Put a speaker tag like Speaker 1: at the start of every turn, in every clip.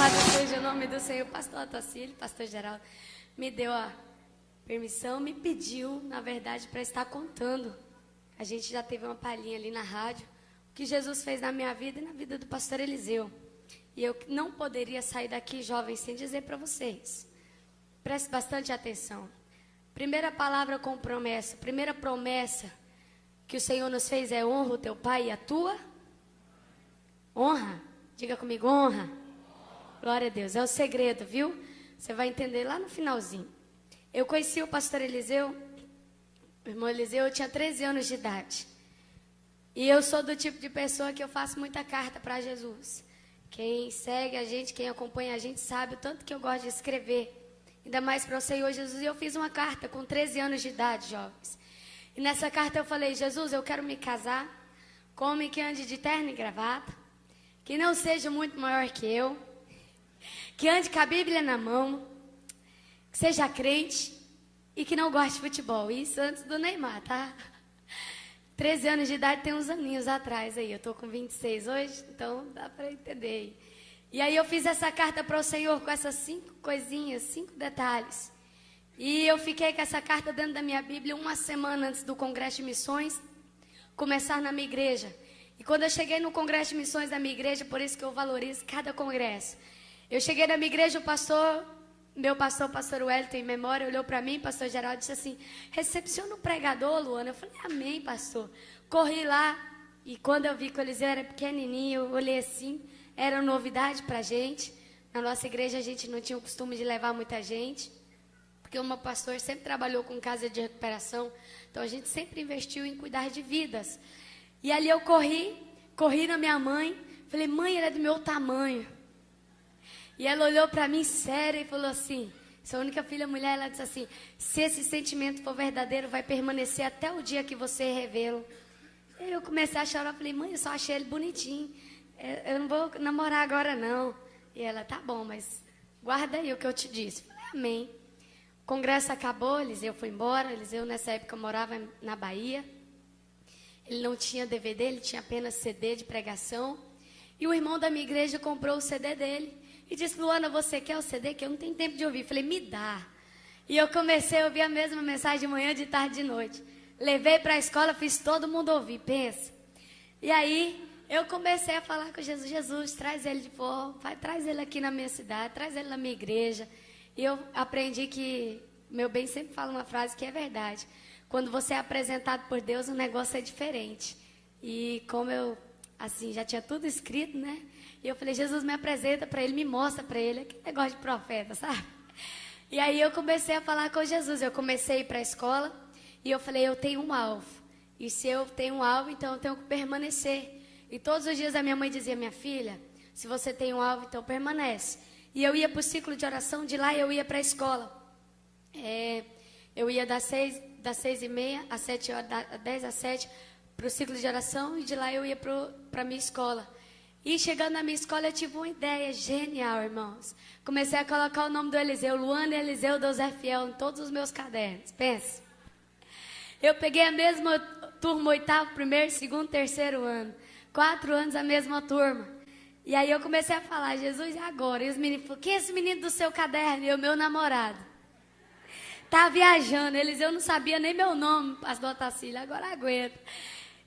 Speaker 1: Louvado seja o nome do Senhor. Pastor Otacílio, pastor Geraldo, me deu a permissão, me pediu, na verdade, para estar contando. A gente já teve uma palhinha ali na rádio, o que Jesus fez na minha vida e na vida do pastor Eliseu. E eu não poderia sair daqui, jovens, sem dizer para vocês. Preste bastante atenção. Primeira palavra com promessa. Primeira promessa que o Senhor nos fez é: honra o teu pai e a tua honra. Diga comigo, honra. Glória a Deus. É o segredo, viu? Você vai entender lá no finalzinho. Eu conheci o pastor Eliseu, o irmão Eliseu, eu tinha 13 anos de idade. E eu sou do tipo de pessoa que eu faço muita carta para Jesus. Quem segue a gente, quem acompanha a gente, sabe o tanto que eu gosto de escrever. Ainda mais para o Senhor Jesus. E eu fiz uma carta com 13 anos de idade, jovens. E nessa carta eu falei: Jesus, eu quero me casar com um homem que ande de terno e gravata, que não seja muito maior que eu, que ande com a Bíblia na mão, que seja crente e que não goste de futebol. Isso antes do Neymar, tá? 13 anos de idade tem uns aninhos atrás aí. Eu tô com 26 hoje, então dá para entender. E aí eu fiz essa carta para o Senhor com essas 5 coisinhas, 5 detalhes. E eu fiquei com essa carta dentro da minha Bíblia uma semana antes do Congresso de Missões começar na minha igreja. E quando eu cheguei no Congresso de Missões da minha igreja, por isso que eu valorizo cada congresso. Eu cheguei na minha igreja, meu pastor Wellington, em memória, olhou para mim, pastor Geraldo, disse assim: recepciona o pregador, Luana. Eu falei: amém, pastor. Corri lá, e quando eu vi que o Eliseu era pequenininho, eu olhei assim, era novidade para a gente. Na nossa igreja a gente não tinha o costume de levar muita gente, porque o meu pastor sempre trabalhou com casa de recuperação, então a gente sempre investiu em cuidar de vidas. E ali eu corri na minha mãe, falei: mãe, ele é do meu tamanho. E ela olhou para mim séria e falou assim, sua única filha mulher, ela disse assim: se esse sentimento for verdadeiro, vai permanecer até o dia que você revê-lo. Eu comecei a chorar, falei: mãe, eu só achei ele bonitinho, eu não vou namorar agora não. E ela: tá bom, mas guarda aí o que eu te disse. Falei: amém. O congresso acabou, Eliseu foi embora. Eliseu nessa época morava na Bahia. Ele não tinha DVD, ele tinha apenas CD de pregação. E o irmão da minha igreja comprou o CD dele e disse: Luana, você quer o CD? Que eu não tenho tempo de ouvir. Falei: me dá. E eu comecei a ouvir a mesma mensagem de manhã, de tarde, de noite. Levei para a escola, fiz todo mundo ouvir, pensa. E aí eu comecei a falar com Jesus: Jesus, traz ele de volta, traz ele aqui na minha cidade, traz ele na minha igreja. E eu aprendi que meu bem sempre fala uma frase que é verdade: quando você é apresentado por Deus, o negócio é diferente. E como eu, assim, já tinha tudo escrito, né? E eu falei: Jesus, me apresenta para ele, me mostra para ele. Que negócio de profeta, sabe? E aí eu comecei a falar com Jesus. Eu comecei a ir para a escola e eu falei: eu tenho um alvo. E se eu tenho um alvo, então eu tenho que permanecer. E todos os dias a minha mãe dizia: minha filha, se você tem um alvo, então permanece. E eu ia para o ciclo de oração, de lá eu ia para a escola. Eu ia das 6h30 às 7 horas, das 10 às 7, para o ciclo de oração, e de lá eu ia para a minha escola. E chegando na minha escola eu tive uma ideia genial, irmãos. Comecei a colocar o nome do Eliseu, Luana Eliseu Deus é Fiel, em todos os meus cadernos. Pensa. Eu peguei a mesma turma, 8º, 1º, 2º, 3º ano. 4 anos a mesma turma. E aí eu comecei a falar: Jesus, e agora? E os meninos falaram: quem é esse menino do seu caderno? E o meu namorado. Tá viajando, eu não sabia nem meu nome, pastor Otacílio, agora aguenta.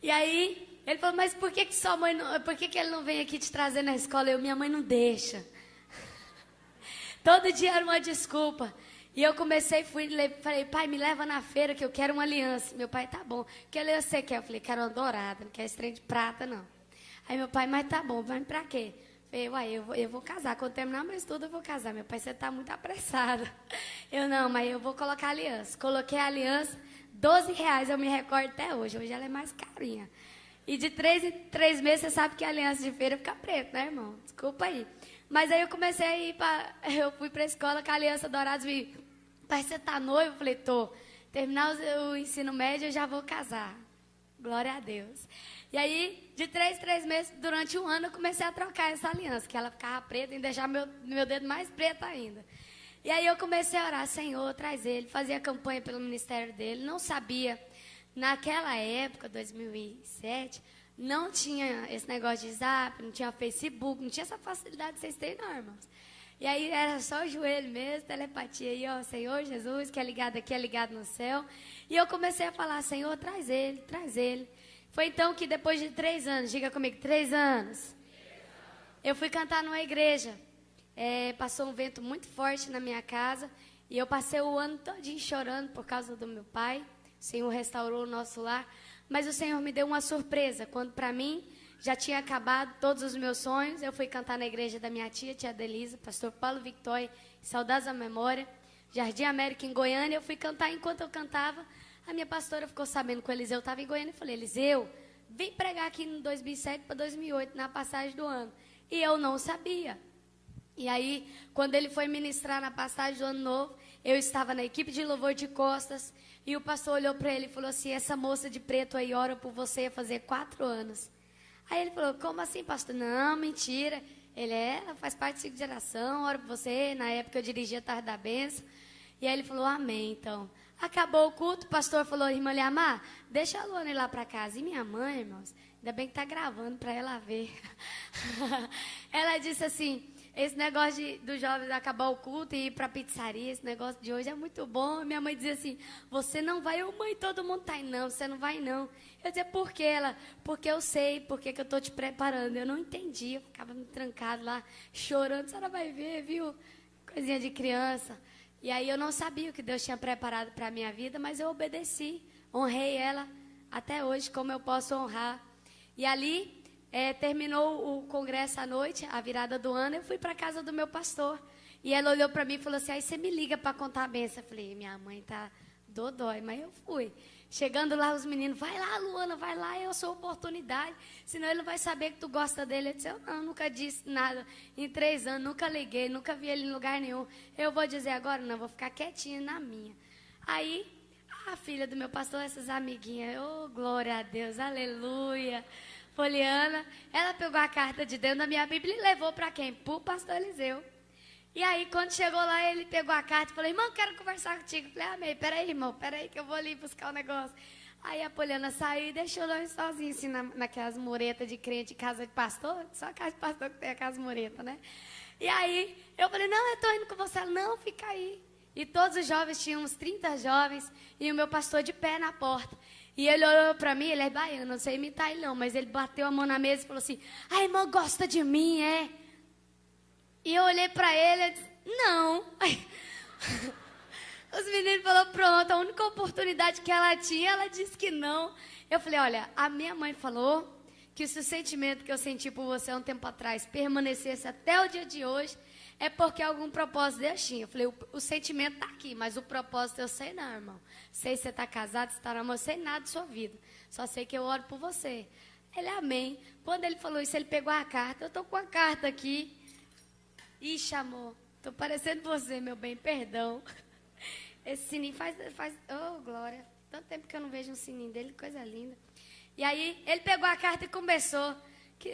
Speaker 1: E aí ele falou: mas por que sua mãe por que ele não vem aqui te trazer na escola? Minha mãe não deixa. Todo dia era uma desculpa. E eu comecei, falei: pai, me leva na feira que eu quero uma aliança. Meu pai: tá bom. Que aliança você quer? Eu falei: quero uma dourada, não quero esse trem de prata, não. Aí meu pai: mas tá bom, mas pra quê? Eu falei: eu vou casar. Quando terminar meu estudo, eu vou casar. Meu pai: você tá muito apressado. Eu: não, mas eu vou colocar a aliança. Coloquei a aliança, R$12, eu me recordo até hoje. Hoje ela é mais carinha. E de 3 em 3 meses, você sabe que a aliança de feira fica preta, né, irmão? Desculpa aí. Mas aí eu comecei a ir eu fui pra escola com a aliança dourada. E pai, você tá noivo? Eu falei: tô. Terminar o ensino médio, eu já vou casar. Glória a Deus. E aí, de 3 meses, durante um ano, eu comecei a trocar essa aliança, que ela ficava preta e deixar meu dedo mais preto ainda. E aí eu comecei a orar: Senhor, traz ele. Fazia campanha pelo ministério dele. Não sabia, naquela época, 2007, não tinha esse negócio de Zap, não tinha Facebook, não tinha essa facilidade que vocês têm, não, irmãos. E aí era só o joelho mesmo, telepatia aí, ó, Senhor Jesus, que é ligado aqui, é ligado no céu. E eu comecei a falar, Senhor, traz ele, traz ele. Foi então que depois de 3 anos, diga comigo, 3 anos, eu fui cantar numa igreja. Passou um vento muito forte na minha casa e eu passei o ano todinho chorando por causa do meu pai. O Senhor restaurou o nosso lar, mas o Senhor me deu uma surpresa, quando para mim já tinha acabado todos os meus sonhos. Eu fui cantar na igreja da minha tia Adelisa, pastor Paulo Victória, saudades à memória, Jardim América, em Goiânia. Eu fui cantar, enquanto eu cantava, a minha pastora ficou sabendo que o Eliseu estava em Goiânia. Eu falei, Eliseu, vim pregar aqui em 2007 para 2008, na passagem do ano. E eu não sabia. E aí, quando ele foi ministrar na passagem do ano novo, eu estava na equipe de louvor de costas, e o pastor olhou para ele e falou assim, essa moça de preto aí ora por você ia fazer 4 anos. Aí ele falou, como assim, pastor? Não, mentira. Ela faz parte da 5ª geração, ora por você. Na época eu dirigia a Tarde da Bênção. E aí ele falou, amém, então. Acabou o culto, o pastor falou, irmã Liamar, deixa a Luana ir lá para casa. E minha mãe, irmãos, ainda bem que está gravando para ela ver. Ela disse assim, esse negócio dos jovens acabar o culto e ir para a pizzaria, esse negócio de hoje é muito bom. Minha mãe dizia assim, você não vai? Eu, mãe, todo mundo está indo. Não, você não vai não. Eu dizia, por quê? Ela, porque eu sei, porque que eu estou te preparando. Eu não entendi, eu ficava me trancado lá, chorando. A senhora vai ver, viu? Coisinha de criança. E aí eu não sabia o que Deus tinha preparado para a minha vida, mas eu obedeci, honrei ela até hoje, como eu posso honrar. E ali, terminou o congresso à noite, a virada do ano, eu fui para a casa do meu pastor. E ela olhou para mim e falou assim, aí você me liga para contar a benção. Eu falei, minha mãe tá dodói, mas eu fui. Chegando lá, os meninos, vai lá, Luana, vai lá, eu sou oportunidade, senão ele não vai saber que tu gosta dele. Eu disse, eu não, nunca disse nada, em 3 anos, nunca liguei, nunca vi ele em lugar nenhum. Eu vou dizer agora, não, vou ficar quietinha na minha. Aí, a filha do meu pastor, essas amiguinhas, oh, glória a Deus, aleluia. Poliana, ela pegou a carta de dentro da minha Bíblia e levou para quem? Para o pastor Eliseu. E aí, quando chegou lá, ele pegou a carta e falou, irmão, quero conversar contigo. Eu falei, amém, peraí, irmão, peraí que eu vou ali buscar o negócio. Aí a Poliana saiu e deixou nós sozinhos, assim, naquelas muretas de crente, casa de pastor. Só casa de pastor que tem aquelas muretas, né? E aí, eu falei, não, eu estou indo com você. Ela, não, fica aí. E todos os jovens, tinham uns 30 jovens, e o meu pastor de pé na porta. E ele olhou para mim, ele é baiano, não sei imitar ele não, mas ele bateu a mão na mesa e falou assim, a irmã gosta de mim, é? E eu olhei para ele e disse, não. Os meninos falaram, pronto, a única oportunidade que ela tinha, ela disse que não. Eu falei, olha, a minha mãe falou que se o sentimento que eu senti por você há um tempo atrás permanecesse até o dia de hoje, é porque algum propósito Deus tinha. Eu falei, o sentimento está aqui, mas o propósito eu sei não, irmão. Sei se você está casado, se está namorando, eu sei nada da sua vida. Só sei que eu oro por você. Ele, amém. Quando ele falou isso, ele pegou a carta. Eu estou com a carta aqui. Ixi, amor, estou parecendo você, meu bem, perdão. Esse sininho faz... Oh, glória. Tanto tempo que eu não vejo um sininho dele, coisa linda. E aí, ele pegou a carta e começou. Que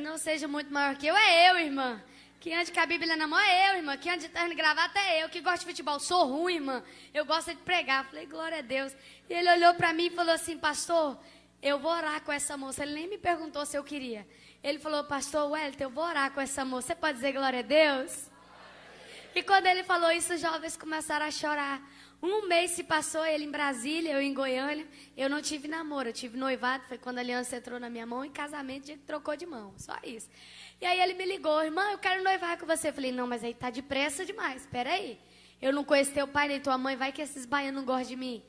Speaker 1: não seja muito maior que eu, é eu, irmã. Que ande com a Bíblia na mão é eu, irmã. Que ande de terno e gravata é eu. Que gosta de futebol, sou ruim, irmã. Eu gosto de pregar. Falei, glória a Deus. E ele olhou para mim e falou assim, pastor, eu vou orar com essa moça. Ele nem me perguntou se eu queria. Ele falou, pastor Wellington, eu vou orar com essa moça. Você pode dizer glória a Deus? E quando ele falou isso, os jovens começaram a chorar. Um mês se passou, ele em Brasília, eu em Goiânia. Eu não tive namoro, eu tive noivado. Foi quando a aliança entrou na minha mão. E casamento, a gente trocou de mão. Só isso. E aí ele me ligou, irmã, eu quero noivar com você. Eu falei, não, mas aí tá depressa demais. Espera aí. Eu não conheço teu pai nem tua mãe. Vai que esses baianos não gostam de mim.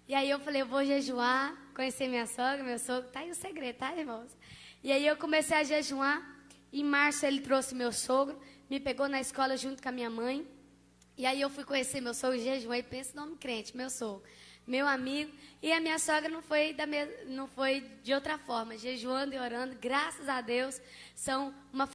Speaker 1: E aí eu falei, eu vou jejuar. Conhecer minha sogra, meu sogro. Tá aí o segredo, tá, irmãos? E aí eu comecei a jejuar. Em março ele trouxe meu sogro. Me pegou na escola junto com a minha mãe. E aí eu fui conhecer meu sogro, jejuei, pensa no nome crente, meu sogro, meu amigo. E a minha sogra não foi de outra forma, jejuando e orando, graças a Deus, são uma